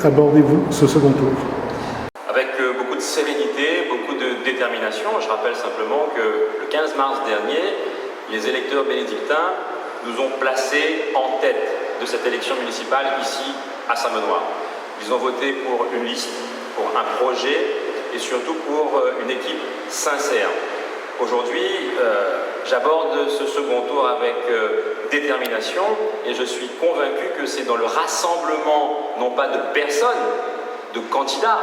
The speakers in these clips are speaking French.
Abordez-vous ce second tour? Avec beaucoup de sérénité, beaucoup de détermination. Je rappelle simplement que le 15 mars dernier, les électeurs bénédictins nous ont placés en tête de cette élection municipale ici à Saint-Benoît. Ils ont voté pour une liste, pour un projet et surtout pour une équipe sincère. Aujourd'hui, j'aborde ce second tour avec détermination et je suis convaincu que c'est dans le rassemblement, non pas de personnes, de candidats,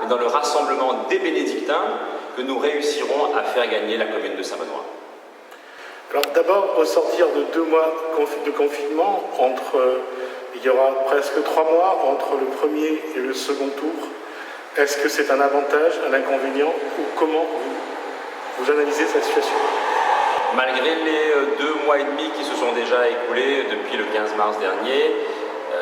mais dans le rassemblement des bénédictins que nous réussirons à faire gagner la commune de Saint-Benoît. Alors d'abord, au sortir de 2 mois de confinement, il y aura presque 3 mois entre le premier et le second tour. Est-ce que c'est un avantage, un inconvénient, ou comment vous analysez cette situation? Malgré les 2 mois et demi qui se sont déjà écoulés depuis le 15 mars dernier,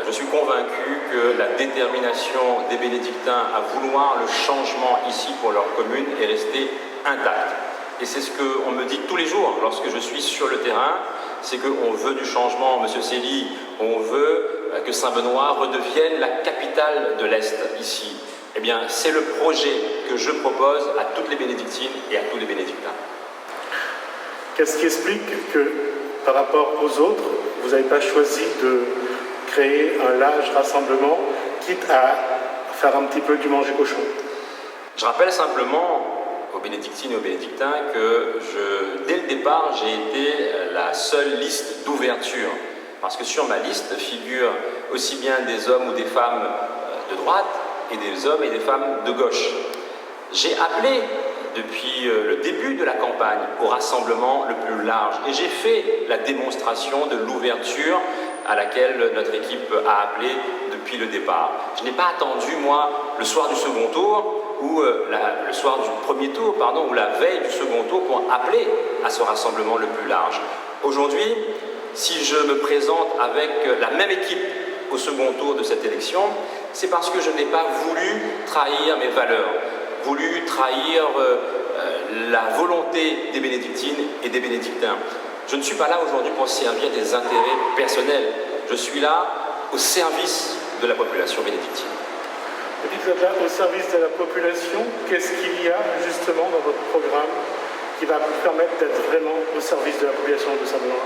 je suis convaincu que la détermination des bénédictins à vouloir le changement ici pour leur commune est restée intacte. Et c'est ce qu'on me dit tous les jours lorsque je suis sur le terrain, c'est qu'on veut du changement, Monsieur Célie, on veut que Saint-Benoît redevienne la capitale de l'Est ici. Eh bien, c'est le projet que je propose à toutes les bénédictines et à tous les bénédictins. Qu'est-ce qui explique que, par rapport aux autres, vous n'avez pas choisi de créer un large rassemblement, quitte à faire un petit peu du manger cochon? Je rappelle simplement aux bénédictines et aux bénédictins que dès le départ, j'ai été la seule liste d'ouverture. Parce que sur ma liste figurent aussi bien des hommes ou des femmes de droite et des hommes et des femmes de gauche. J'ai appelé depuis le début de la campagne au rassemblement le plus large et j'ai fait la démonstration de l'ouverture à laquelle notre équipe a appelé depuis le départ. Je n'ai pas attendu, moi, le soir du second tour ou le soir du premier tour, ou la veille du second tour pour appeler à ce rassemblement le plus large. Aujourd'hui, si je me présente avec la même équipe au second tour de cette élection, c'est parce que je n'ai pas voulu trahir mes valeurs, voulu trahir la volonté des bénédictines et des bénédictins. Je ne suis pas là aujourd'hui pour servir des intérêts personnels. Je suis là au service de la population bénédictine. Vous dites là, au service de la population, qu'est-ce qu'il y a justement dans votre programme qui va vous permettre d'être vraiment au service de la population de Saint-Benoît?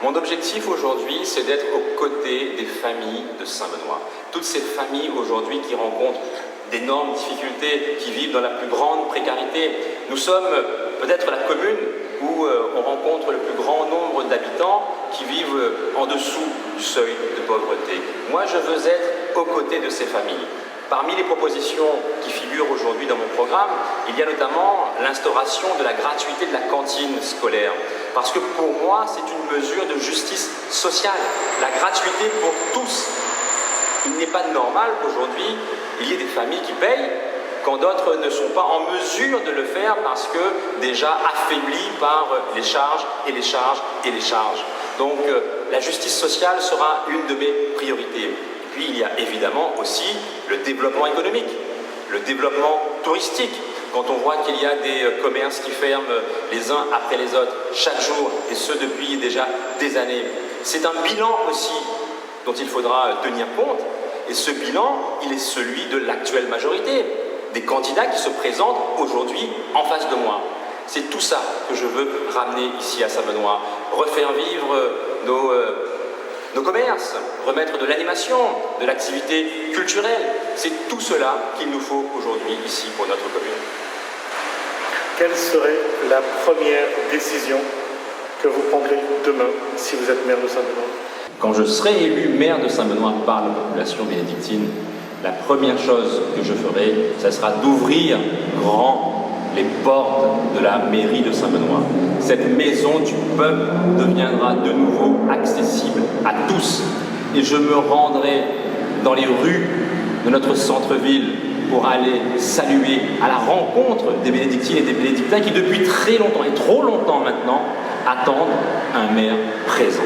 Mon objectif aujourd'hui, c'est d'être aux côtés des familles de Saint-Benoît. Toutes ces familles aujourd'hui qui rencontrent d'énormes difficultés, qui vivent dans la plus grande précarité. Nous sommes peut-être la commune où on rencontre le plus grand nombre d'habitants qui vivent en dessous du seuil de pauvreté. Moi, je veux être aux côtés de ces familles. Parmi les propositions qui figurent aujourd'hui dans mon programme, il y a notamment l'instauration de la gratuité de la cantine scolaire. Parce que pour moi, c'est une mesure de justice sociale. La gratuité pour tous. Il n'est pas normal qu'aujourd'hui, il y ait des familles qui payent quand d'autres ne sont pas en mesure de le faire parce que déjà affaiblis par les charges et les charges et les charges. Donc la justice sociale sera une de mes priorités. Et puis il y a évidemment aussi le développement économique, le développement touristique. Quand on voit qu'il y a des commerces qui ferment les uns après les autres chaque jour, et ce depuis déjà des années. C'est un bilan aussi dont il faudra tenir compte. Et ce bilan, il est celui de l'actuelle majorité, des candidats qui se présentent aujourd'hui en face de moi. C'est tout ça que je veux ramener ici à Saint-Benoît, refaire vivre nos commerces, remettre de l'animation, de l'activité culturelle. C'est tout cela qu'il nous faut aujourd'hui ici pour notre commune. Quelle serait la première décision que vous prendrez demain si vous êtes maire de Saint-Benoît? Quand je serai élu maire de Saint-Benoît par la population bénédictine, la première chose que je ferai, ce sera d'ouvrir grand les portes de la mairie de Saint-Benoît. Cette maison du peuple deviendra de nouveau accessible à tous. Et je me rendrai dans les rues de notre centre-ville pour aller saluer à la rencontre des bénédictines et des bénédictins qui depuis très longtemps, et trop longtemps maintenant, attendent un maire présent.